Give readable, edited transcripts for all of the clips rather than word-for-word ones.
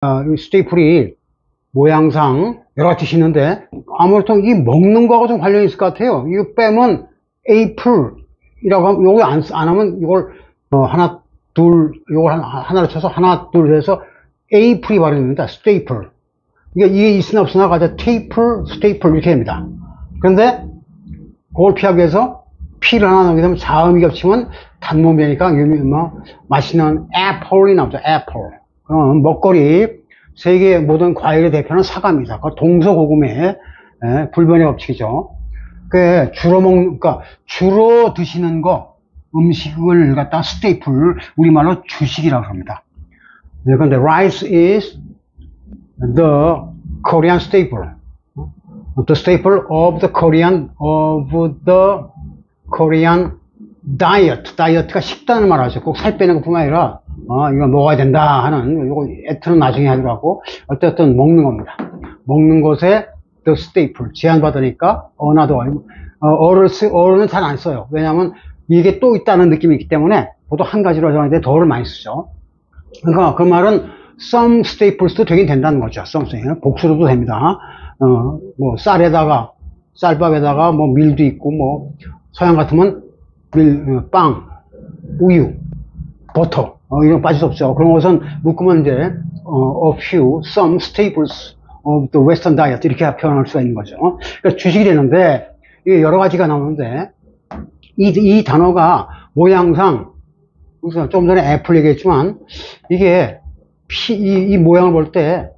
이 스테이플이 모양상 여러 가지 뜻이 있는데, 아무래도 이 먹는 거하고 좀 관련이 있을 것 같아요. 이거 빼면 에이플이라고 하면, 요거 안 하면 이걸, 하나, 둘, 요걸 하나로 쳐서 하나, 둘 해서 에이플이 발음됩니다. 스테이플. 이게 있으나 없으나 가자 테이플, 스테이플 이렇게 됩니다. 그런데 그걸 피하기 위해서 P를 하나 넣게 되면 자음이 겹치면 단모면이니까 맛있는 애플이 나오죠. 애플. 그럼 먹거리, 세계 모든 과일의 대표는 사과입니다. 그 동서고금의 불변의 법칙이죠. 그 그러니까 주로 드시는 거, 음식을 갖다가 스테이플, 우리말로 주식이라고 합니다. 그런데 rice is the Korean staple. The staple of the Korean diet. 다이어트가 식단을 말하죠. 꼭 살 빼는 것뿐만 아니라, 이거 먹어야 된다 하는, 이거 애트는 나중에 하더라고. 어쨌든 먹는 겁니다. 먹는 것에 the staple. 제한받으니까, 어는 잘 안 써요. 왜냐하면 이게 또 있다는 느낌이 있기 때문에, 보통 한 가지로 정하는데 더를 많이 쓰죠. 그러니까 그 말은 some staples도 되긴 된다는 거죠. some staples. 복수로도 됩니다. 뭐 쌀밥에다가 뭐 밀도 있고, 뭐 서양 같으면 빵, 우유, 버터 이런 거 빠질 수 없죠. 그런 것은 묶으면 이제 a few, some staples of the Western diet 이렇게 표현할 수가 있는 거죠. 그러니까 주식이 되는데 이게 여러 가지가 나오는데 이 단어가 모양상 좀 전에 애플 얘기했지만 이게 이 모양을 볼 때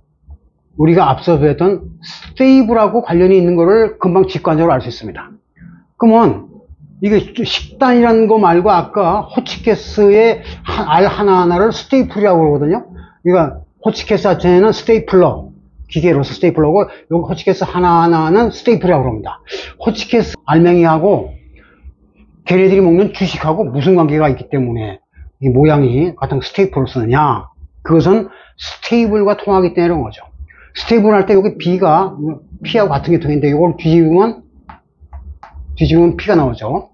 우리가 앞서 배웠던 스테이블하고 관련이 있는 거를 금방 직관적으로 알 수 있습니다. 그러면 이게 식단이라는 거 말고 아까 호치키스의 알 하나하나를 스테이플이라고 그러거든요. 그러니까 호치키스 자체는 스테이플러, 기계로서 스테이플러고 여기 호치키스 하나하나는 스테이플이라고 그럽니다. 호치키스 알맹이하고 걔네들이 먹는 주식하고 무슨 관계가 있기 때문에 이 모양이 같은 스테이플을 쓰느냐, 그것은 스테이블과 통하기 때문에 그런 거죠. 스테이블 할 때 여기 B가 P하고 같은 계통인데 이걸 뒤집으면 P가 나오죠.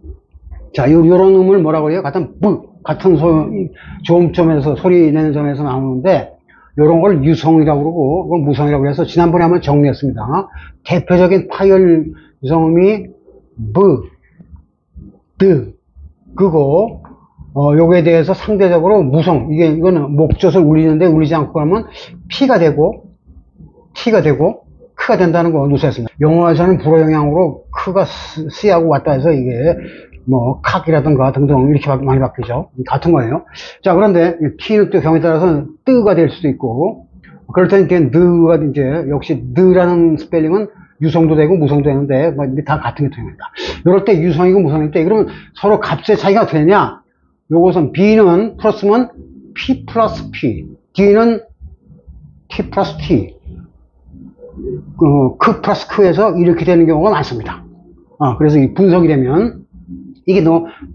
자, 요런 음을 뭐라고 해요? 같은 조음점에서 소리 내는 점에서 나오는데 요런 걸 유성이라고 그러고 이걸 무성이라고 해서 지난번에 한번 정리했습니다. 대표적인 파열 유성음이 그거 요거에 대해서 상대적으로 무성, 이거는 목젖을 울리는데 울리지 않고 그러면 P가 되고 T가 되고 크가 된다는 거 누수했습니다. 영어에서는 불어 영향으로 크가 C하고 왔다 해서 이게 뭐 칵이라든가 등등 이렇게 많이 바뀌죠. 같은 거예요. 자, 그런데 T는 또 경우에 따라서 뜨가 될 수도 있고, 그럴 때는 이게 느가 이제 역시 느라는 스펠링은 유성도 되고 무성도 되는데 뭐 다 같은 계통입니다. 이럴 때 유성이고 무성일 때 그러면 서로 값의 차이가 어떻게 되냐? 요것은 B는 플러스면 P 플러스 P, D는 T 플러스 T, 크 플러스 크에서 이렇게 되는 경우가 많습니다. 그래서 이 분석이 되면 이게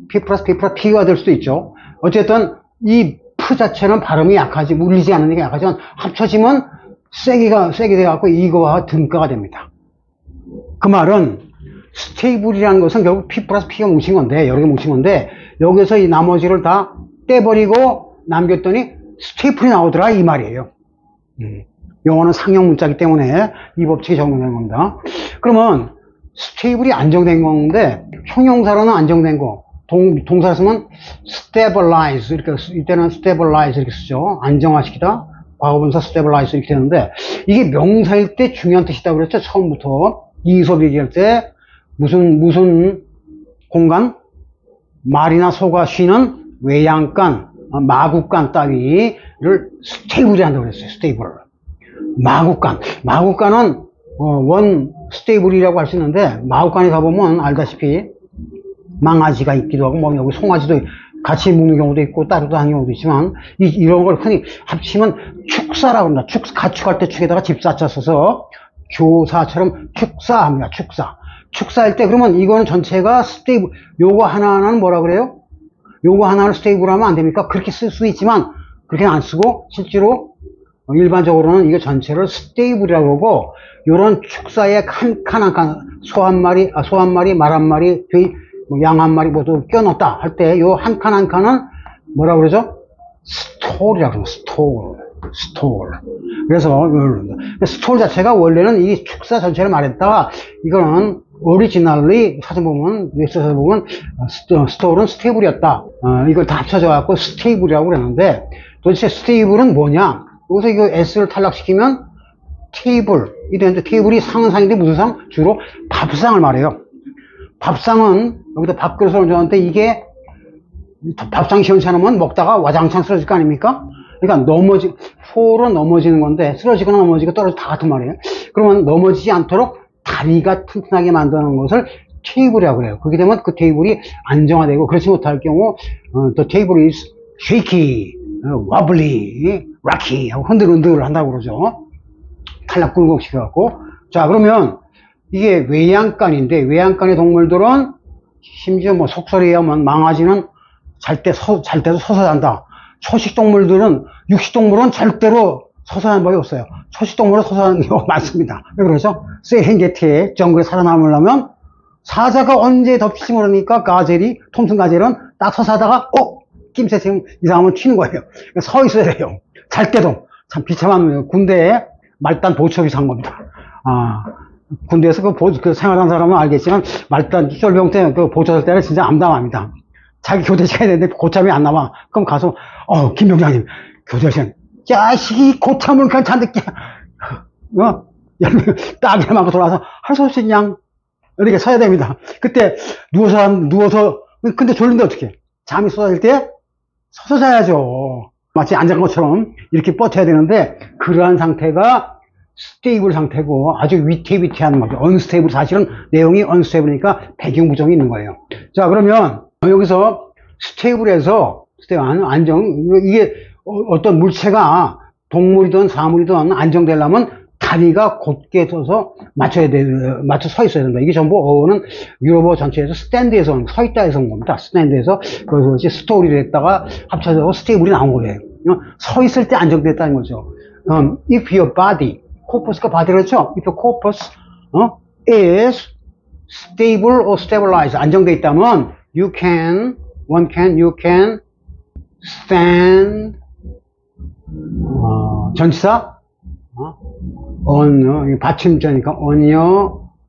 P 플러스 P 플러스 P가 될 수도 있죠. 어쨌든 이 P 자체는 발음이 약하지, 울리지 않는 게 약하지만 합쳐지면 세게 돼갖고 이거와 등가가 됩니다. 그 말은 스테이블이라는 것은 결국 P 플러스 P가 뭉친 건데, 여러 개 뭉친 건데, 여기서 이 나머지를 다 떼버리고 남겼더니 스테이플이 나오더라 이 말이에요. 영어는 상형 문자이기 때문에 이 법칙이 적용되는 겁니다. 그러면 스테이블이 안정된 건데 형용사로는 안정된 거, 동사를 쓰면 stabilize, 이렇게 이때는 stabilize 이렇게 쓰죠. 안정화시키다, 과거분사 stabilize 이렇게 되는데 이게 명사일 때 중요한 뜻이다 그랬죠. 처음부터 이 수업 얘기할 때 무슨 공간, 말이나 소가 쉬는 외양간, 마구간 따위를 스테이블이 한다고 그랬어요. 스테이블. 마구간은 원 스테이블이라고 할 수 있는데, 마구간에 가보면 알다시피 망아지가 있기도 하고 뭐 여기 송아지도 같이 묵는 경우도 있고 따로도 하는 경우도 있지만 이런 걸 흔히 합치면 축사라고 합니다. 가축할 때 축에다가 집사자 써서 교사처럼 축사합니다. 축사할 때 그러면 이거는 전체가 스테이블, 요거 하나하나는 뭐라 그래요? 요거 하나를 스테이블 하면 안 됩니까? 그렇게 쓸 수 있지만 그렇게 안 쓰고 실제로 일반적으로는 이거 전체를 스테이블이라고 그러고, 요런 축사에 한 칸, 소 한 마리, 말 한 마리, 양 한 마리 모두 껴넣었다 할 때 요 한 칸 한 칸은 뭐라 그러죠? 스톨이라고 그러죠. 스톨. 그래서 스톨 자체가 원래는 이 축사 전체를 말했다가 이거는 오리지널리 사진 보면 웹사이트 보면 스톨은 스테이블이었다. 이걸 다 합쳐져 갖고 스테이블이라고 그랬는데 도대체 스테이블은 뭐냐? 여기서 이거 S를 탈락시키면 테이블이 되는데 테이블이 상은 상인데 무슨 상? 주로 밥상을 말해요. 밥상은 여기다 밥그릇을 얹었는데 이게 밥상 시원치 않으면 먹다가 와장창 쓰러질 거 아닙니까? 그러니까 포로 넘어지는 건데 쓰러지거나 넘어지고 떨어지고 다 같은 말이에요. 그러면 넘어지지 않도록 다리가 튼튼하게 만드는 것을 테이블이라고 그래요. 그렇게 되면 그 테이블이 안정화되고 그렇지 못할 경우 the table is shaky, wobbly, rocky 하고 흔들흔들 한다고 그러죠. 탈락 굴곡시켜갖고. 자, 그러면 이게 외양간인데 외양간의 동물들은 심지어 뭐 속설에 의하면 망아지는 잘 때도 서서 잔다. 초식동물들은 육식동물은 절대로 서서 자는 법이 없어요. 초식동물은 서서 자는 경우가 많습니다. 왜 그러죠? 세렝게티의 정글에 살아남으려면 사자가 언제 덮칠지 모르니까 톰슨 가젤은 딱 서서 하다가 낌새처럼 이상하면 튀는 거예요. 서 있어야 돼요. 잘 때도. 참 비참한 군대에 말단 보초기 산 겁니다. 군대에서 그 생활한 사람은 알겠지만 말단 쫄병 때 그 보초 살 때는 진짜 암담합니다. 자기 교대 시간이 됐는데 고참이 안 나와. 그럼 가서 김 병장님 교대 시간 자식이 고참을 괜찮게 딱 이러면 돌아와서 할 수 없이 그냥 이렇게 서야 됩니다. 그때 누워서 근데 졸린데 어떻게 잠이 쏟아질 때 서서 자야죠. 마치 앉은 것처럼 이렇게 버텨야 되는데 그러한 상태가 스테이블 상태고 아주 위태위태한 거죠. 언스테이블, 사실은 내용이 언스테이블이니까 배경 부정이 있는 거예요. 자, 그러면 여기서 스테이블에서 안정, 이게 어떤 물체가 동물이든 사물이든 안정되려면 다리가 곧게 서서 맞춰 서 있어야 된다. 이게 전부 어는 유럽어 전체에서 스탠드에서 서 있다에서 온 겁니다. 스탠드에서 그래서 이제 스토리를 했다가 합쳐서 스테이블이 나온 거예요. 서 있을 때 안정됐다는 거죠. If your body, corpus가 body였죠. If your corpus is stable or stabilized, 안정돼 있다면 you can stand 전치사 on 받침자니까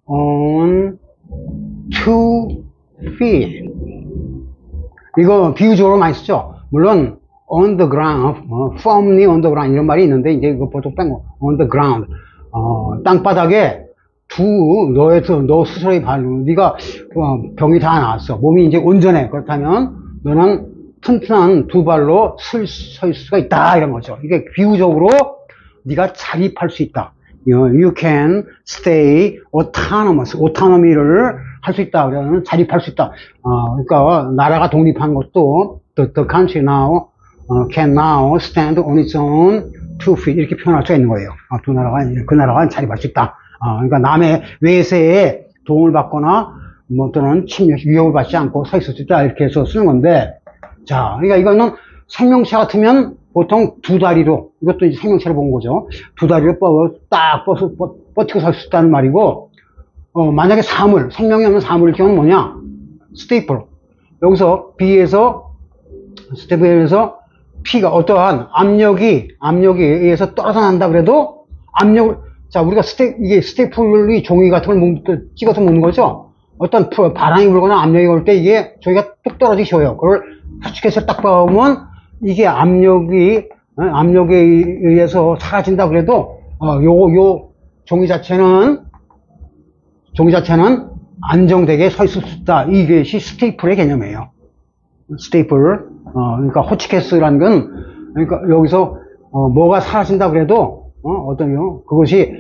on two feet. 이거 비유적으로 많이 쓰죠. 물론 on the ground, firmly on the ground 이런 말이 있는데 이제 이거 보통 뺀거 on the ground, 땅바닥에 너 스스로의 발로 네가 병이 다 나았어. 몸이 이제 온전해. 그렇다면 너는 튼튼한 두 발로 서 있을 수가 있다 이런 거죠. 이게 비유적으로 네가 자립할 수 있다. You can stay autonomous. autonomy를 할 수 있다. 그러면 자립할 수 있다. 그러니까 나라가 독립한 것도 the country now can now stand on its own two feet 이렇게 표현할 수가 있는 거예요. 그 나라가 자립할 수 있다. 그러니까 남의 외세에 도움을 받거나 뭐 또는 위협을 받지 않고 서 있을 수 있다 이렇게 해서 쓰는 건데, 자, 그러니까 이거는 생명체 같으면 보통 두 다리로, 이것도 이제 생명체를 본 거죠. 두 다리로 버티고 설 수 있다는 말이고, 만약에 생명이 없는 사물일 경우는 뭐냐? 스테이플. 여기서 스테이플에서 P가 어떠한 압력에 의해서 떨어져 난다 그래도 자, 우리가 이게 스테이플이 종이 같은 걸 찍어서 먹는 거죠? 어떤 바람이 불거나 압력이 올 때 이게 종이가 뚝 떨어지기 쉬워요. 그걸 수축해서 딱 봐보면 이게 압력에 의해서 사라진다 그래도, 요 종이 자체는 안정되게 서 있을 수 있다. 이것이 스테이플의 개념이에요. 스테이플. 그러니까 호치케스라는 건, 그러니까 여기서, 뭐가 사라진다 그래도, 그것이,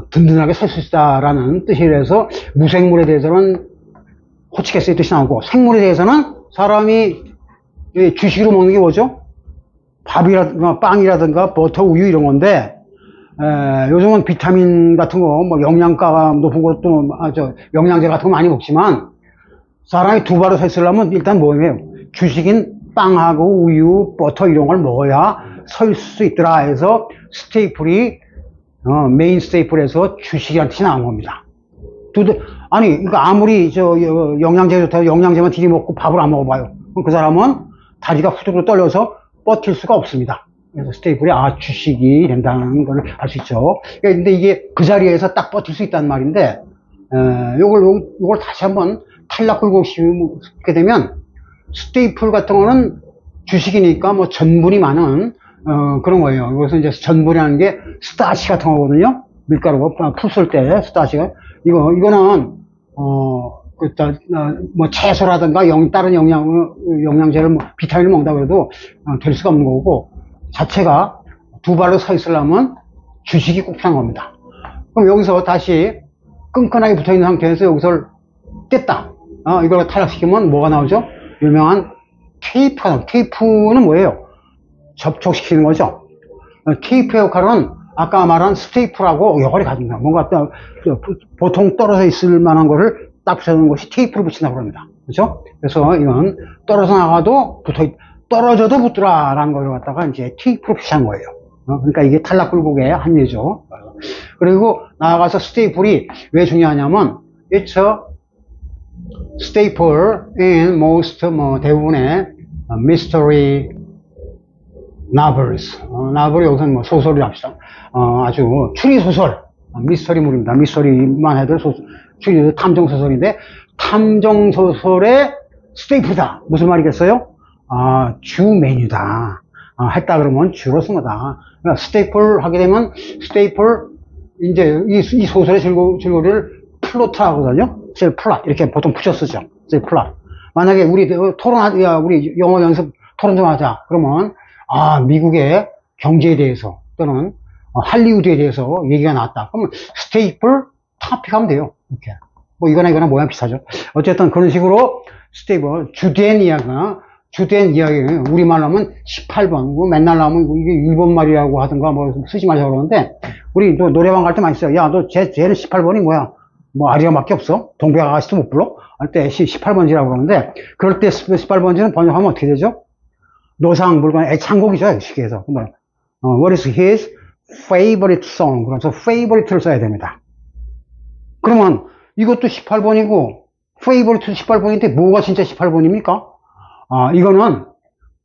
든든하게 설 수 있다라는 뜻이라서 무생물에 대해서는 호치케스의 뜻이 나오고, 생물에 대해서는 사람이 주식으로 먹는 게 뭐죠? 밥이라든가 빵이라든가 버터, 우유 이런 건데, 요즘은 비타민 같은 거, 뭐 영양가가 높은 것도, 영양제 같은 거 많이 먹지만, 사람이 두 발로 서 있으려면 일단 뭐예요? 주식인 빵하고 우유, 버터 이런 걸 먹어야 서 있을 수 있더라 해서 스테이플이, 메인 스테이플에서 주식이라는 뜻이 나온 겁니다. 그러니까 아무리 영양제 좋다고 영양제만 들이먹고 밥을 안 먹어봐요. 그럼 그 사람은 다리가 후두로 떨려서 버틸 수가 없습니다. 그래서 스테이플이 주식이 된다는 걸 알 수 있죠. 근데 이게 그 자리에서 딱 버틸 수 있다는 말인데, 요걸 다시 한번 탈락 끌고 씌우게 되면, 스테이플 같은 거는 주식이니까 뭐 전분이 많은, 그런 거예요. 이것은 이제 전분이라는 게 스타치 같은 거거든요. 밀가루가 풀 쏠 때 스타치가. 이거는, 뭐 채소라든가 다른 영양제를 비타민을 먹는다 그래도 될 수가 없는 거고, 자체가 두 발로 서 있으려면 주식이 꼭 필요한 겁니다. 그럼 여기서 다시 끈끈하게 붙어 있는 상태에서 여기서 뗐다. 이걸 탈락시키면 뭐가 나오죠? 유명한 테이프가 나오죠. 테이프는 뭐예요? 접촉시키는 거죠. 테이프의 역할은 아까 말한 스테이플하고 역할이 같습니다. 뭔가 보통 떨어져 있을 만한 거를 딱 붙여놓은 것이 테이프를 붙인다고 합니다. 그렇죠? 그래서 이건 떨어져 나가도 떨어져도 붙더라라는 걸 갖다가 이제 테이프로 표시한 거예요. 그러니까 이게 탈락 굴곡의 한 예죠. 그리고 나아가서 스테이플이 왜 중요하냐면, it's a staple in most, 대부분의 mystery novels. novel이 여기서는 뭐 소설이 합시다. 아주 추리소설, 미스터리물입니다. 미스터리만 해도 탐정소설인데, 탐정소설의 스테이플이다. 무슨 말이겠어요? 주 메뉴다. 했다 그러면 주로 쓴 거다. 그러니까 스테이플 하게 되면, 스테이플, 이제 이 소설의 줄거리를 플로트라고 하거든요. 플롯. 이렇게 보통 붙여 쓰죠. 플롯. 만약에 우리 우리 영어 연습 토론 좀 하자. 그러면, 미국의 경제에 대해서 또는 할리우드에 대해서 얘기가 나왔다. 그러면 스테이플 토픽 하면 돼요. 이렇게. 뭐 이거나 모양 비슷하죠. 어쨌든 그런 식으로 스테이플, 주된 이야기는 우리말로 하면 18번. 뭐 맨날 나오면 이게 일본말이라고 하든가 뭐 쓰지 말자고 그러는데, 우리 또 노래방 갈 때 많이 써요. 야, 쟤는 18번이 뭐야? 뭐 아리랑밖에 없어? 동백 아가씨도 못 불러? 할 때 18번지라고 그러는데, 그럴 때 18번지는 번역하면 어떻게 되죠? 노상 물건 애창곡이죠. 시기에서. What is his favorite song? 그래서 favorite를 써야 됩니다. 그러면 이것도 18번이고 favorite도 18번인데 뭐가 진짜 18번입니까? 이거는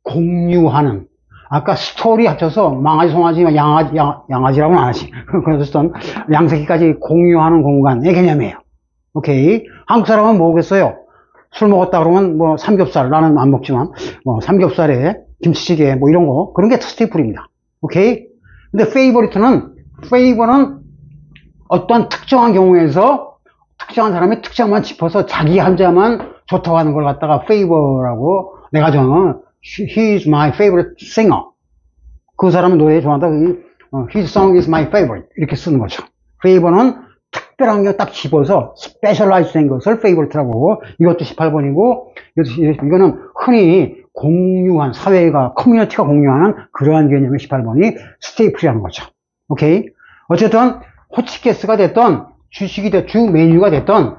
공유하는, 아까 스토리 합쳐서 망아지, 송아지, 양아지라고는 안 하지. 그래서 양새끼까지 공유하는 공간의 개념이에요. 오케이. 한국 사람은 뭐겠어요? 술 먹었다 그러면 뭐 삼겹살, 나는 안 먹지만 뭐 삼겹살에 김치찌개 뭐 이런 거, 그런 게 스테이플입니다. 오케이. 근데 페이버는 어떠한 특정한 경우에서 특정한 사람이 특정만 짚어서 자기 한자만 좋다고 하는 걸 갖다가 페이버라고, 내가 저는 He's my favorite singer. 그 사람은 노래 좋아한다. His song is my favorite. 이렇게 쓰는 거죠. 페이버는 특별한 게 딱 집어서 스페셜라이즈 된 것을 페이버리트라고 하고, 이것도 18번이고, 이거는 흔히 공유한, 사회가, 커뮤니티가 공유하는 그러한 개념의 18번이 스테이플이라는 거죠. 오케이? 어쨌든, 호치케스가 됐던, 주식이 됐던, 주 메뉴가 됐던,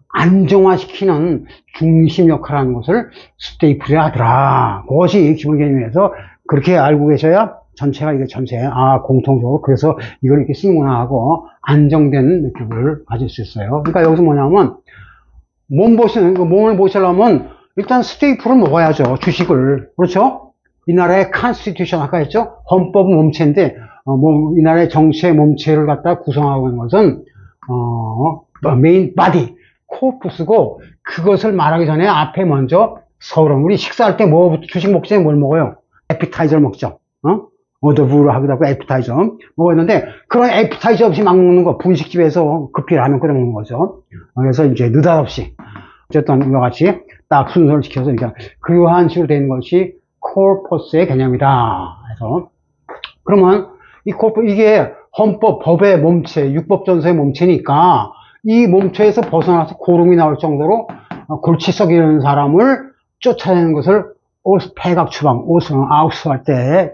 안정화시키는 중심 역할을 하는 것을 스테이플이라 하더라. 그것이 기본 개념에서 그렇게 알고 계셔야 전체가 이게 공통적으로 그래서 이걸 이렇게 쓰는구나 하고 안정된 느낌을 가질 수 있어요. 그러니까 여기서 뭐냐면, 몸을 보시려면 일단 스테이플을 먹어야죠. 주식을. 그렇죠? 이 나라의 컨스티튜션 아까 했죠? 헌법은 몸체인데, 이 나라의 정치의 몸체를 갖다 구성하고 있는 것은, 메인 바디, 코푸스고, 그것을 말하기 전에 앞에 먼저 서울은, 우리 식사할 때 주식 먹기 전에 뭘 먹어요? 에피타이저를 먹죠. 어더부를 하기도 하고 에피타이저 먹었는데, 그런 에피타이저 없이 막 먹는 거, 분식집에서 급히 라면 끓여 먹는 거죠. 그래서 이제 느닷없이 어쨌든 이와 같이 딱 순서를 지켜서 그러한 식으로 되는 것이 코퍼스의 개념이다. 그래서 그러면 이게 헌법, 법의 몸체, 육법전서의 몸체니까 이 몸체에서 벗어나서 고름이 나올 정도로 골치 썩이는 사람을 쫓아내는 것을 폐각 추방, 아우스 할 때,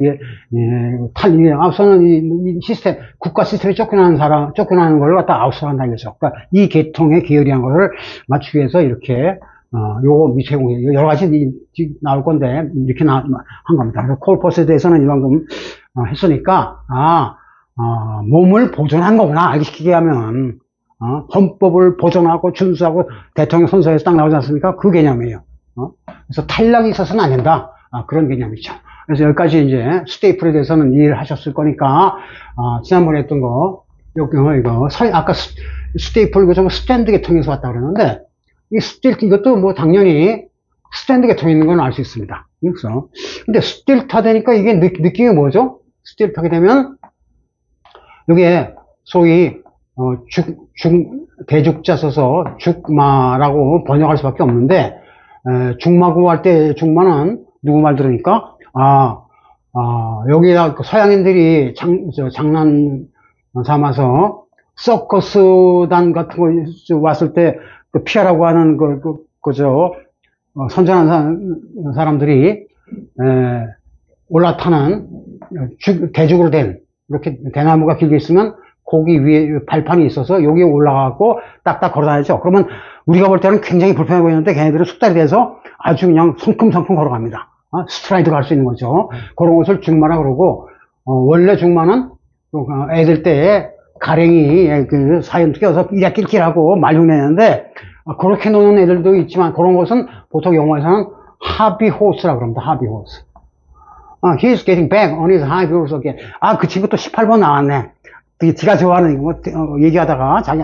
아우스는 이 시스템, 국가 시스템에 쫓겨나는 걸 갖다 아우스 한다는 거죠. 그러니까 이 계통의 계열이한 것을 맞추기 위해서 이렇게, 요거 밑에 여러 가지 나올 건데, 이렇게 한 겁니다. 그래서 콜퍼스에 대해서는 이만큼 했으니까, 몸을 보존한 거구나. 알기 쉽게 하면, 헌법을 보존하고 준수하고 대통령 선서에서 딱 나오지 않습니까? 그 개념이에요. 그래서 탈락이 있어서는 안 된다. 그런 개념이죠. 그래서 여기까지 이제 스테이플에 대해서는 이해를 하셨을 거니까, 지난번에 했던 거, 이거, 아까 스테이플, 이거 좀 스탠드 계통에서 왔다 그랬는데, 이 스틸트, 이것도 뭐 당연히 스탠드 계통에 있는 건 알 수 있습니다. 그래서. 근데 스틸트 되니까 이게 느낌이 뭐죠? 스틸트 하게 되면, 여기에 소위, 대죽자 써서 죽마라고 번역할 수밖에 없는데, 죽마 구할 때 죽마는 누구 말 들으니까, 여기다 서양인들이 장난 삼아서 서커스단 같은 거 왔을 때 그 피하라고 하는 그죠. 선전한 사람들이 올라타는 대죽으로 된 이렇게 대나무가 길게 있으면 거기 위에 발판이 있어서 여기에 올라가고 딱딱 걸어다니죠. 그러면 우리가 볼 때는 굉장히 불편해 보이는데 걔네들은 숙달이 돼서 아주 그냥 성큼성큼 걸어갑니다. 스트라이드가 할 수 있는 거죠. 그런 것을 죽마라 그러고, 원래 죽마는 애들 때 가랭이 그 사연 껴서 이랴낄낄하고 말 흉내내는데, 그렇게 노는 애들도 있지만 그런 것은 보통 영어에서는 하비 호스라고 그럽니다. 하비 호스. He's getting back on his high horse again. 그 친구 또 18번 나왔네. 지가 좋아하는 거 얘기하다가 자기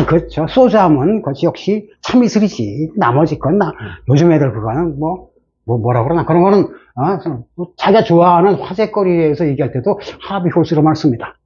그렇죠. 소주하면 그것이 역시 참이슬이지. 나머지 건 요즘 애들 그거는 뭐라 그러나 그런 거는 자기가 좋아하는 화제거리에서 얘기할 때도 하비호스로만 씁니다.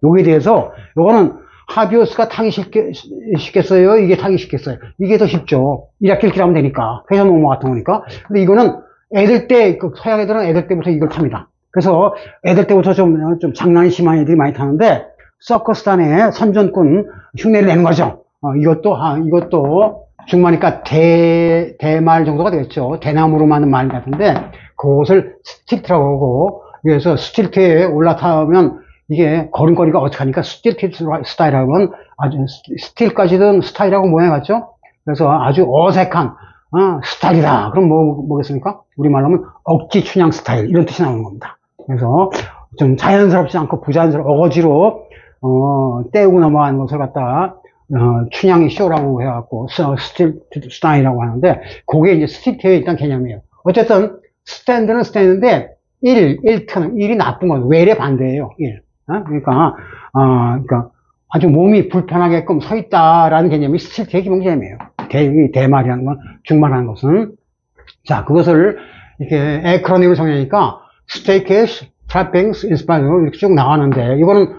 여기에 대해서 요거는 하비호스가 타기 쉽겠어요? 이게 타기 쉽겠어요? 이게 더 쉽죠. 이라낄낄 하면 되니까. 회전 목마 같은 거니까. 근데 이거는 애들 때, 서양 애들은 애들 때부터 이걸 탑니다. 그래서 애들 때부터 좀 장난이 심한 애들이 많이 타는데, 서커스단의 선전꾼 흉내를 내는 거죠. 이것도 중마니까 대말 정도가 되겠죠. 대나무로 만든 말 같은데, 그것을 스틸트라고 하고, 그래서 스틸트에 올라타면 이게 걸음걸이가 어떡하니까 스틸트 스타일이라고 하면 아주 스틸까지는 스타일하고 모양이 같죠? 그래서 아주 어색한, 스타일이다. 그럼 뭐겠습니까? 우리말로 하면 억지 춘향 스타일. 이런 뜻이 나오는 겁니다. 그래서 좀 자연스럽지 않고 어거지로, 떼우고 넘어가는 것을 갖다가, 춘향이 쇼라고 해갖고, 스틸트 스타일이라고 하는데, 그게 이제 스틸트의 일단 개념이에요. 어쨌든, 스탠드는 스탠드인데, 1트는 1이 나쁜 거예요. 외래 반대예요, 1. 그러니까 아주 몸이 불편하게끔 서 있다라는 개념이 스틸트의 기본 개념이에요. 대말이라는 건, 중말하는 것은. 자, 그것을 이렇게 에크로님을 정리하니까, 스테이크에스, 트래핑스, 인스파이어 이렇게 쭉 나가는데, 이거는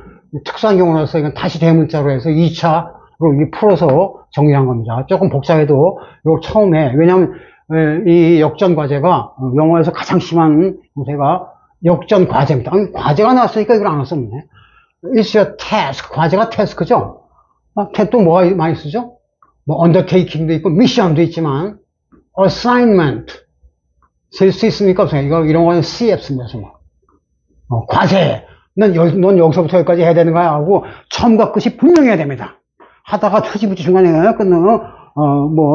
특수한 경우라서 이건 다시 대문자로 해서 2차로 이게 풀어서 정리한 겁니다. 조금 복잡해도 이거 처음에, 왜냐하면 이 역전 과제가 영어에서 가장 심한 요새가 역전 과제입니다. 과제가 나왔으니까 이걸 안 왔었네. It's your task. 과제가 태스크죠. 또 뭐가 많이 쓰죠? undertaking도 있고 mission도 있지만 assignment 쓸 수 있습니까? 없어요. 이런 거는 CF입니다. 과제. 넌 여기서부터 여기까지 해야 되는 거야 하고 처음과 끝이 분명해야 됩니다. 하다가 흐지부지 중간에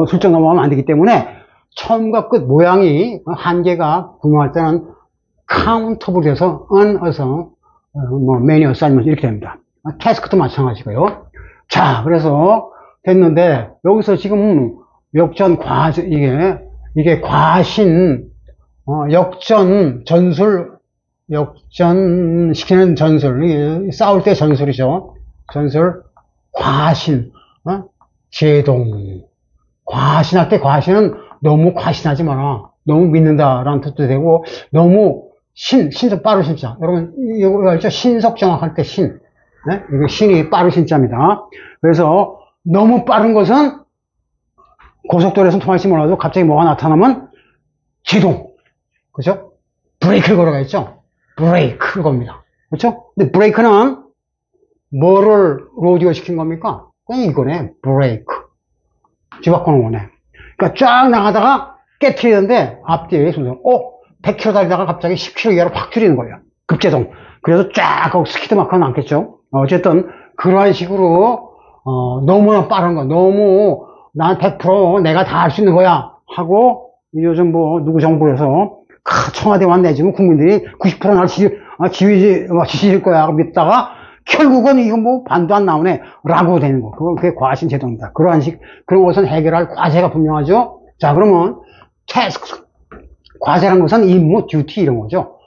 슬쩍 넘어가면 안 되기 때문에 처음과 끝 모양이 한계가 분명할 때는 카운터블 돼서 매뉴 어사이먼트 이렇게 됩니다. 태스크도 마찬가지고요. 자, 그래서 됐는데 여기서 지금 역전 과제 이게 과신 역전 시키는 전술, 싸울 때 전술이죠. 전술, 과신, 제동. 과신할 때 과신은 너무 과신하지 마라. 너무 믿는다라는 뜻도 되고, 너무 신속 빠른 신자. 여러분, 이거 알죠? 신속 정확할 때 신. 네? 이거 신이 빠른 신자입니다. 그래서 너무 빠른 것은 고속도로에서 통할지 몰라도 갑자기 뭐가 나타나면 제동. 그죠? 브레이크를 걸어가겠죠? 브레이크 겁니다. 그렇죠? 근데 브레이크는 뭐를 로디오 시킨 겁니까? 그냥 이거네. 브레이크. 집 바꾸는 거네. 그러니까 쫙 나가다가 깨트리는데 앞뒤에 순서 100km 달리다가 갑자기 10km 이하로 확 줄이는 거예요. 급제동. 그래서 쫙 거기 스키드 마크는 않겠죠? 어쨌든 그러한 식으로 너무나 빠른 거, 너무 난 100% 내가 다 할 수 있는 거야 하고 요즘 누구 정부에서 청와대만 내주면 국민들이 90% 날 지지일 거야 하고 믿다가 결국은 이거 반도 안 나오네 라고 되는 거. 그게 과신 제도입니다. 그런 것은 해결할 과제가 분명하죠. 자, 그러면 과제라는 것은 임무, 듀티 이런 거죠.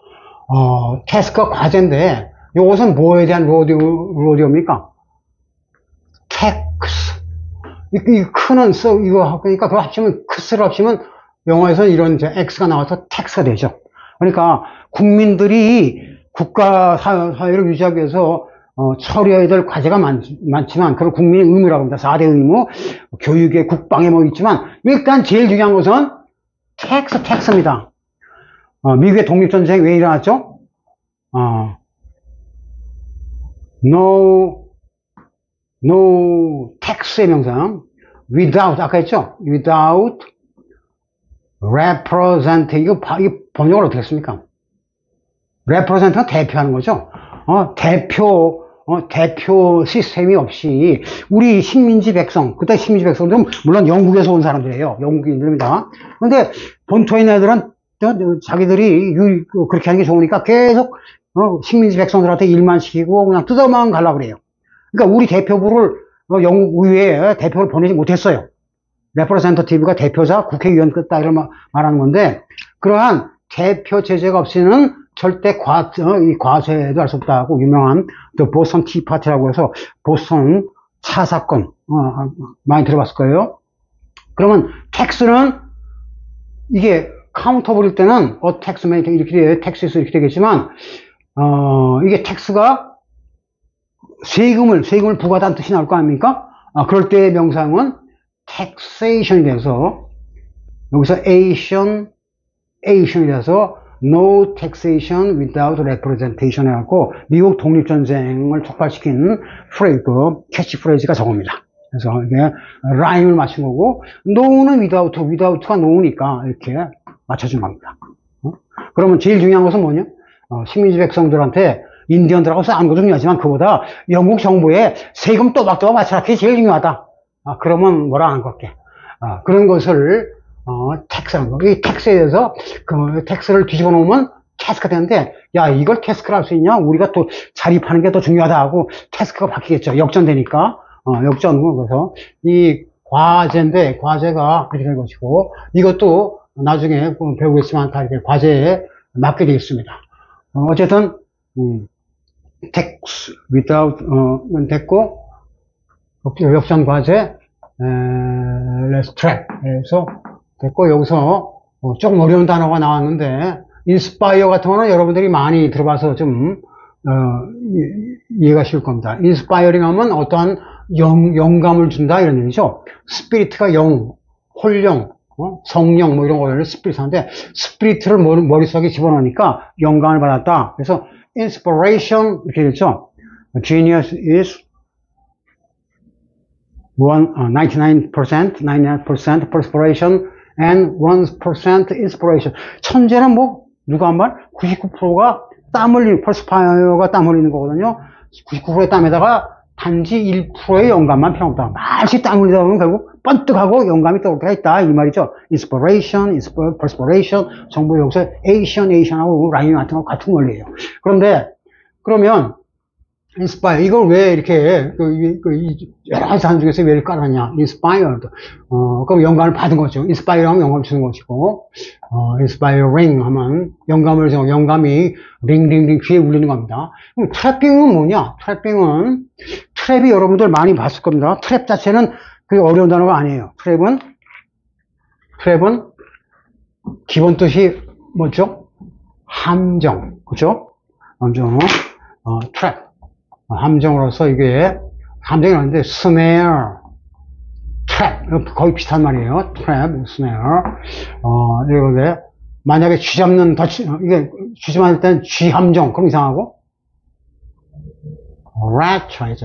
태스크가 과제인데 이것은 뭐에 대한 로디오입니까? 텍스. 이 크는 이거 그러니까 그거 합치면 크스를 합치면 영어에서 이런 이제 X가 나와서 텍스가 되죠. 그러니까 국민들이 국가 사회를 유지하기 위해서 처리해야 될 과제가 많지만 그걸 국민의 의무라고 합니다. 4대 의무, 교육에 국방에 뭐 있지만 일단 제일 중요한 것은 텍스입니다. 미국의 독립전쟁이 왜 일어났죠? no tax의 명상 without 아까 했죠? without represent 이거 번역을 어떻게 했습니까? represent가 대표하는 거죠. 대표 시스템이 없이 우리 식민지 백성, 그때 식민지 백성들은 물론 영국에서 온 사람들이에요. 영국인들입니다. 근데 본토에 있는 애들은 자기들이 그렇게 하는 게 좋으니까 계속 식민지 백성들한테 일만 시키고 그냥 뜯어만 가려고 그래요. 그러니까 우리 대표부를 영국 의회에 대표를 보내지 못했어요. 레프레젠터티브가 대표자, 국회의원 딱 이런 말하는 건데 그러한 대표 제재가 없이는 절대 이 과세도 할 수 없다고 유명한 The Boston Tea Party라고 해서 보스턴 차 사건 많이 들어봤을 거예요. 그러면 텍스는 이게 카운터블일 때는 텍스면 이렇게 돼, 텍스에서 이렇게 되겠지만 이게 텍스가 세금을 부과하다는 뜻이 나올 거 아닙니까? 그럴 때의 명상은 taxation이 돼서 여기서 Asian이 돼서 no taxation without representation 해갖고 미국 독립전쟁을 촉발시킨 프레이즈, 캐치프레이즈가 저겁니다. 그래서 이게 라임을 맞춘 거고 no는 without가 no니까 이렇게 맞춰준 겁니다. 그러면 제일 중요한 것은 뭐냐? 식민지 백성들한테 인디언들하고 싸우는 것도 중요하지만 그보다 영국 정부에 세금 또박또박 맞춰라. 그게 제일 중요하다. 그러면 뭐라 하는 것 같게. 그런 것을 텍스라는 거. 이 텍스에 대해서 그 텍스를 뒤집어 놓으면 태스크가 되는데 야 이걸 태스크를 할 수 있냐? 우리가 또 자립하는 게 더 중요하다 하고 태스크가 바뀌겠죠. 역전되니까. 역전. 그래서 이 과제인데 과제가 이렇게 될 것이고 이것도 나중에 배우겠지만 다 이렇게 과제에 맞게 되어 있습니다. 어쨌든 text without 됐고 역전 과제 less trap 그래서 됐고 여기서 조금 어려운 단어가 나왔는데 inspire 같은 거는 여러분들이 많이 들어봐서 좀 이해가 쉬울 겁니다. inspiring 하면 어떠한 영감을 준다 이런 얘기죠. spirit가 영, 홀령, 성령 뭐 이런 거를 스피릿한데 스피릿을 머릿속에 집어넣으니까 영감을 받았다. 그래서 inspiration 이렇게 됐죠. Genius is 99% perspiration and 1% inspiration. 천재는 뭐 누가 한 말? 99%가 땀 흘리는 perspire가 땀 흘리는 거거든요. 99%의 땀에다가 단지 1%의 영감만 필요하다. 말씩 땀 흘리다 보면 결국 번뜩하고 영감이 떠오르게 있다 이 말이죠. inspiration, perspiration 정부 여기서 Asian하고 라임 같은 거 같은 원리예요. 그런데 그러면 inspire 이걸 왜 이렇게 여러 가지 단어 중에서 왜 깔았냐? inspired 그럼 영감을 받은 거죠. inspire 하면 영감을 주는 것이고 inspiring 하면 영감이 링링링 귀에 울리는 겁니다. 그럼 트래핑은 뭐냐? 트랩이 여러분들 많이 봤을 겁니다. 트랩 자체는 그게 어려운 단어가 아니에요. 트랩은 기본 뜻이 뭐죠? 함정, 그죠? 트랩. 함정으로서 이게 함정이 나는데 snare, trap 거의 비슷한 말이에요. trap, snare. 이게 만약에 쥐 잡는 이게 쥐 잡을 때는 쥐 함정 그럼 이상하고 rat trap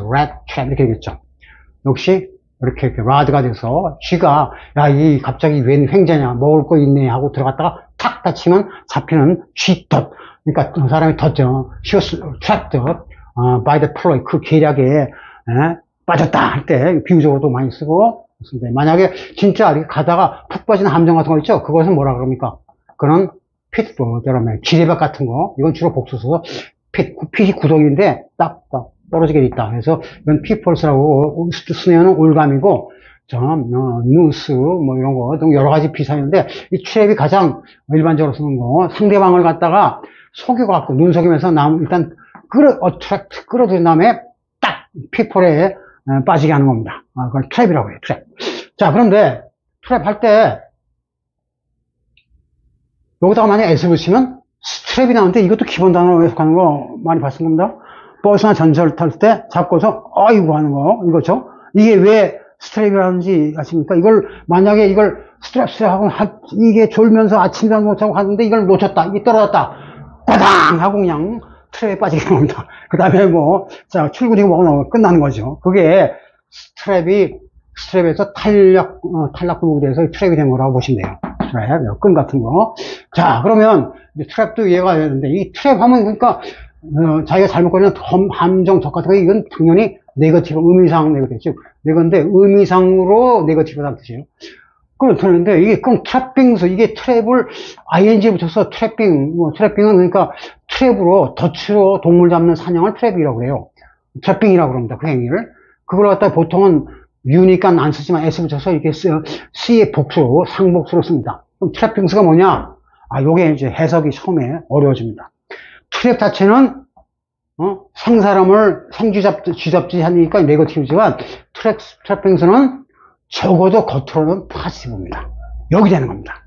이렇게 되겠죠. 역시 이렇게 라드가 돼서 쥐가 야 이 갑자기 웬 횡재냐 먹을 거 있네 하고 들어갔다가 탁 다치면 잡히는 쥐덫. 그러니까 그 사람이 덫죠. She was trapped by the ploy 그 계략에 빠졌다 할 때 비유적으로도 많이 쓰고 만약에 진짜 이렇게 가다가 푹 빠진 함정 같은 거 있죠. 그것은 뭐라 그럽니까? 그런 pitfall, 지뢰밭 같은 거 이건 주로 복수서 pit이 구덩이인데 딱 떨어지게 돼 있다. 그래서 이건 pitfalls라고 스네어는 올감이고 누스, 뭐 이런 거, 등 여러 가지 비슷한데이 트랩이 가장 일반적으로 쓰는 거, 상대방을 갖다가 속여갖고, 눈 속이면서 일단, 끌어들인 다음에, 딱, 피폴에 빠지게 하는 겁니다. 그걸 트랩이라고 해요, 트랩. 자, 그런데, 트랩 할 때, 여기다가 만약에 S를 붙이면, 트랩이 나오는데, 이것도 기본 단어로 해석하는 거 많이 봤을 겁니다. 버스나 전철 탈 때, 잡고서, 어이구 하는 거, 이거죠. 이게 왜, 스트랩이라는지 아십니까? 만약에 스트랩 하고, 이게 졸면서 아침 잠 못 자고 하는데 이걸 놓쳤다, 이게 떨어졌다, 따당! 하고 그냥 트랩에 빠지게 됩니다. 그 다음에 출근이고 뭐고 나오면 끝나는 거죠. 그게 스트랩에서 탄력 부분에 대해서 트랩이 된 거라고 보시면 돼요. 트랩, 끈 같은 거. 자, 그러면, 트랩도 이해가 되는데, 이 트랩 하면, 그러니까, 자기가 잘못 걸리는 함정, 적 같은 거, 이건 당연히 네거티브, 의미상 네거티브, 즉, 네건데, 의미상으로 네거티브라는 뜻이에요. 그렇다는데, 그럼 트랩빙스, 이게 트랩을 ing 붙여서 트랩빙, 트랩빙은 그러니까 트랩으로, 덫으로 동물 잡는 사냥을 트랩이라고 그래요. 트랩빙이라고 그럽니다, 그 행위를. 그걸 갖다 보통은 유니까 안 쓰지만 s 붙여서 이렇게 c의 복수로, 상복수로 씁니다. 그럼 트랩빙스가 뭐냐? 요게 이제 해석이 처음에 어려워집니다. 트랩 자체는 생사람을 쥐잡지 하니까 네거티브지만 트랩빙스는 적어도 겉으로는 파시브입니다. 여기 되는 겁니다.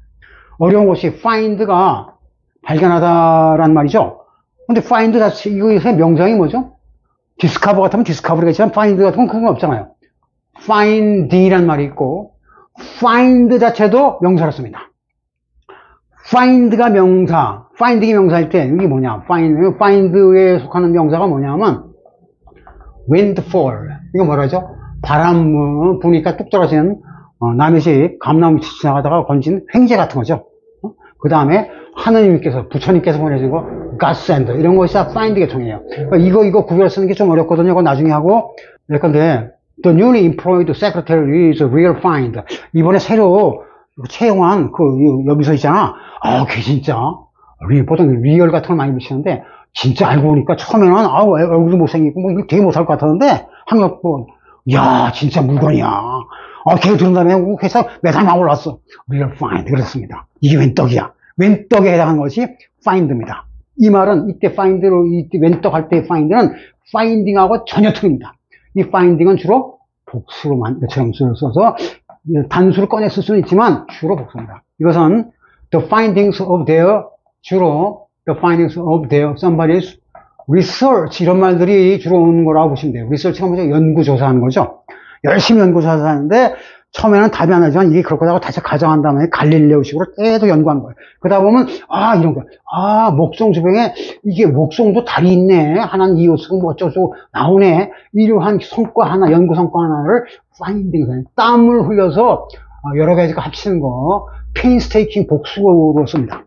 어려운 것이 find가 발견하다란 말이죠. 근데 find 자체 이거의 명장이 뭐죠? discover 같으면 discovery겠지만 find 같은 건 그런 건 없잖아요. find이란 말이 있고 find 자체도 명사로 씁니다. find가 명사, finding이 명사일 때 이게 뭐냐? find에 속하는 명사가 뭐냐면 windfall. 이거 뭐라 하죠? 바람 부니까 뚝 떨어지는 남의 집 감나무 지나가다가 건진 횡재 같은 거죠. 그 다음에 하느님께서 부처님께서 보내준 거 godsend 이런 것이 다 find 계통이에요. 그러니까 이거 구별 쓰는 게 좀 어렵거든요. 그거 나중에 하고 예컨대 the newly employed secretary is a real find. 이번에 새로 채용한 여기서 있잖아. 걔 진짜 보통 리얼 같은 걸 많이 붙이는데 진짜 알고 보니까 처음에는 얼굴도 못생기고 뭐 되게 못할 것 같았는데 학력 야 진짜 물건이야. 걔 들은 다음에 회사 매달 올랐어. real find 그렇습니다. 이게 웬 떡이야. 웬 떡에 해당하는 것이 find입니다. 이 말은 이때 find로 웬 떡 할 때의 find는 finding하고 전혀 틀립니다. 이 finding은 주로 복수로만 처럼 써서 단수를 꺼내 쓸 수는 있지만 주로 복수입니다. 이것은 the findings of their somebody's research 이런 말들이 주로 오는 거라고 보시면 돼요. research가 뭐죠? 연구조사하는 거죠. 열심히 연구조사하는데 처음에는 답이 안 나지만 이게 그럴 거라고 다시 가정한 다음에 갈릴레오식으로 계속 연구하는 거예요. 그러다 보면 이런 거 목송 주변에 이게 목송도 달이 있네. 하나는 이웃은 뭐 어쩌고 나오네. 이러한 성과 하나, 연구 성과 하나를 finding, 땀을 흘려서 여러 가지가 합치는 거 painstaking 복수로 씁니다.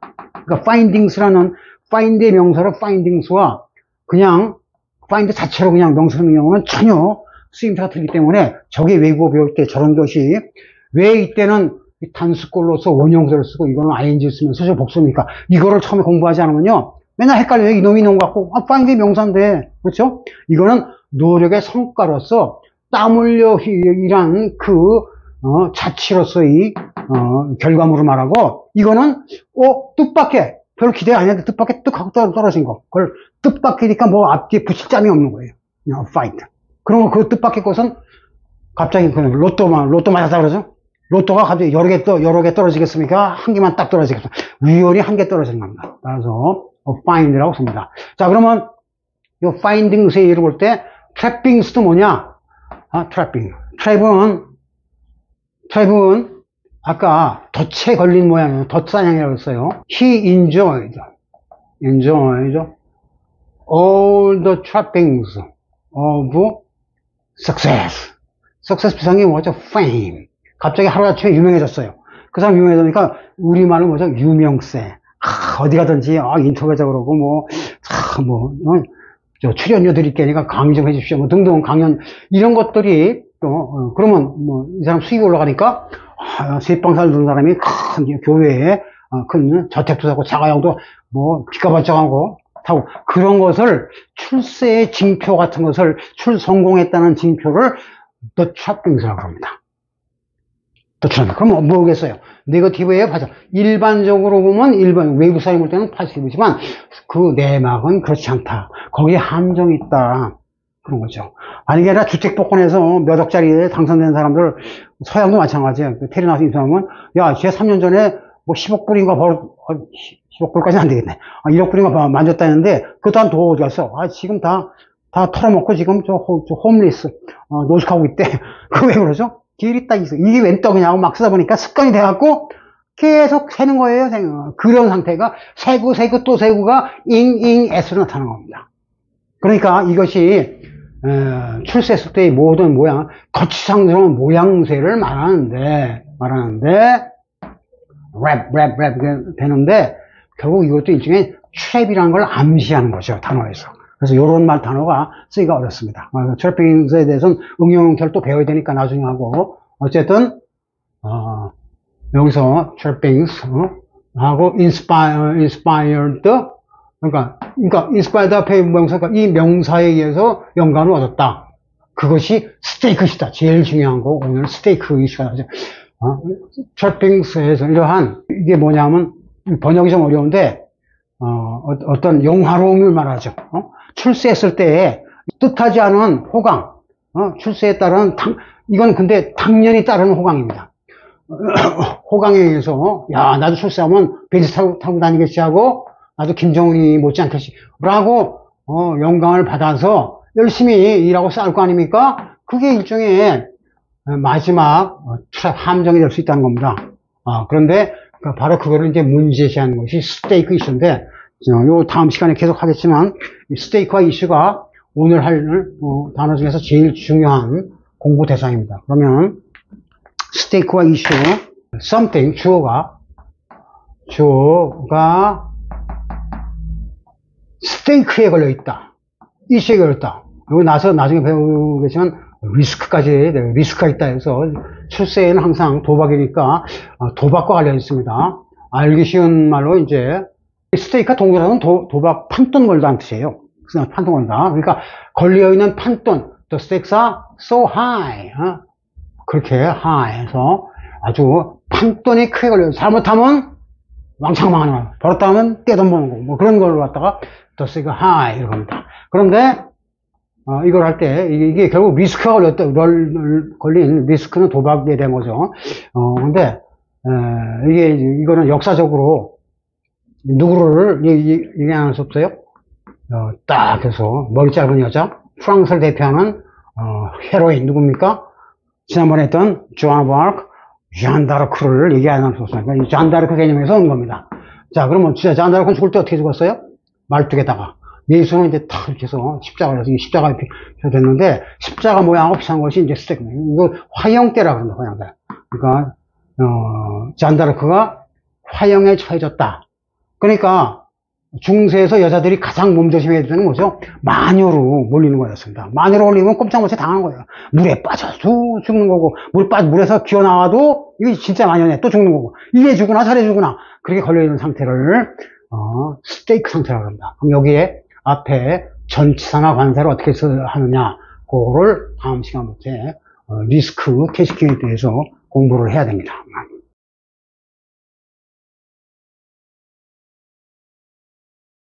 그러니까 findings라는 find의 명사로 findings와 그냥 find 자체로 그냥 명사의 경우는 전혀 쓰임새가 틀리기 때문에 저게 외국어 배울 때 저런 것이 왜 이때는 단수꼴로서 원형사를 쓰고 이거는 ing 쓰면서 저 복수입니까? 이거를 처음에 공부하지 않으면요 맨날 헷갈려요. 이놈이 이놈 같고 find의 명사인데 그렇죠? 이거는 노력의 성과로서 땀 흘려 일한 자치로서의 결과물을 말하고 이거는 뜻밖의 별로 기대 안 했는데 뜻밖의 뚝 하고 떨어진 거 그걸 뜻밖이니까 뭐 앞뒤에 붙일 짬이 없는 거예요. find. 그러면 그 뜻밖의 것은 갑자기 로또 맞았다 그러죠? 로또가 갑자기 여러 개 떨어지겠습니까? 한 개만 딱 떨어지겠습니까? 우연히 한 개 떨어지는 겁니다. 따라서 find라고 씁니다. 자, 그러면 이 findings의 예를 볼 때 trappings도 뭐냐? trapping. trap은 아까 덫에 걸린 모양이에요. 덫사냥이라고 했어요. He enjoyed all the trappings of success. success 비상이 뭐죠? fame. 갑자기 하루아침에 유명해졌어요. 그 사람 유명해지니까 우리말은 뭐죠? 유명세. 어디 가든지 인터뷰하자 그러고 출연료 드릴게니까 강의 좀 해주십시오. 뭐 등등 강연 이런 것들이 또 그러면 이 사람 수익이 올라가니까 세방살 두는 사람이 큰 교회에 큰 저택도 사고 자가용도 빚가발정하고 타고 그런 것을 출세의 징표 같은 것을 성공했다는 징표를 The Trappings라고 합니다. 그렇죠. 그럼 뭐겠어요? 네거티브예요? 맞아. 일반적으로 보면 외부 사람이 볼 때는 파지티브지만 그 내막은 그렇지 않다. 거기에 함정이 있다. 그런 거죠. 아니, 이게 아니라 주택복권에서 몇 억짜리에 당선된 사람들, 서양도 마찬가지예요. 테리 나스 임상은, 야, 쟤 3년 전에 뭐 10억 불인가 10억 불까지는 안 되겠네. 1억 불인가 만졌다 했는데, 그 또한 더 어디 갔어? 지금 다 털어먹고 지금 저 홈리스, 노숙하고 있대. 그 왜 그러죠? 길이 딱 있어. 이게 웬 떡이냐고 막 쓰다 보니까 습관이 돼갖고 계속 새는 거예요. 그런 상태가 세고 또 세고가 S로 나타나는 겁니다. 그러니까 이것이 출세했을 때의 모든 모양, 거치장스러운 모양새를 말하는데 랩 되는데 결국 이것도 일종의 트랩이라는 걸 암시하는 거죠. 단어에서. 그래서 이런 단어가 쓰기가 어렵습니다. 트래핑스에 대해서는 응용형태를 또 배워야 되니까 나중에 하고, 어쨌든 여기서 트래핑스 하고 inspired, 그러니까 inspired 앞에 명사가 이 명사에 의해서 영감을 얻었다. 그것이 스테이크 이슈다. 제일 중요한 거 오늘 스테이크 이슈가 나죠. 트래핑스에서 이러한 이게 뭐냐면 번역이 좀 어려운데 어떤 영화로움을 말하죠. 출세했을 때 뜻하지 않은 호강, 출세에 따른 이건 근데 당연히 따르는 호강입니다. 호강에 의해서 야 나도 출세하면 벤츠 타고 다니겠지 하고 나도 김정은이 못지않겠지 라고 영감을 받아서 열심히 일하고 싸울 거 아닙니까? 그게 일종의 마지막 함정이 될 수 있다는 겁니다. 그런데 바로 그거를 이제 문제시하는 것이 스테이크 이슈인데 요 다음 시간에 계속 하겠지만 스테이크와 이슈가 오늘 할 단어 중에서 제일 중요한 공부 대상입니다. 그러면 스테이크와 이슈, something, 주어가 스테이크에 걸려있다. 이슈에 걸려있다. 여기 나중에 배우겠지만 리스크가 있다 해서 출세에는 항상 도박이니까 도박과 관련 있습니다. 알기 쉬운 말로 이제 스테이크가 동그라는 도박 판돈 걸다는 뜻이에요. 판돈 걸다. 그러니까 걸려있는 판돈, the stakes are so high. 그렇게 high 해서 아주 판돈이 크게 걸려요. 잘못하면 왕창 망하는 거예요. 버렸다면 떼돈 버는 거고 뭐 그런 걸 갖다가 the stakes are high 이렇게 합니다. 그런데 이걸 할 때 이게 결국 리스크가 걸린 리스크는 도박에 대한 거죠. 근데 이거는 역사적으로 누구를 얘기할 수 없어요? 딱 해서 머리 짧은 여자, 프랑스를 대표하는 헤로인 누굽니까? 지난번에 했던 조아나 바르크, 잔 다르크를 얘기하는 수 없으니까 이 잔 다르크 개념에서 온 겁니다. 자, 그러면 진짜 잔 다르크는 죽을 때 어떻게 죽었어요? 말뚝에다가. 예수는 이제 탁 이렇게 해서 십자가를 해서 십자가 이렇게 됐는데 십자가 모양하고 비슷한 것이 이제 스테이크. 이거 화형대라고 합니다. 화형대. 그러니까 잔 다르크가 화형에 처해졌다. 그러니까 중세에서 여자들이 가장 몸조심해야 되는 거죠. 마녀로 몰리는 거였습니다. 마녀로 몰리면 꼼짝못해 당한 거예요. 물에 빠져서 죽는 거고 물에서 기어나와도 이게 진짜 마녀네 또 죽는 거고 이래 죽으나 저래 죽으나 그렇게 걸려있는 상태를 스테이크 상태라고 합니다. 그럼 여기에 앞에 전치사나 관사를 어떻게 하느냐 그거를 다음 시간부터 리스크 테스팅에 대해서 공부를 해야 됩니다.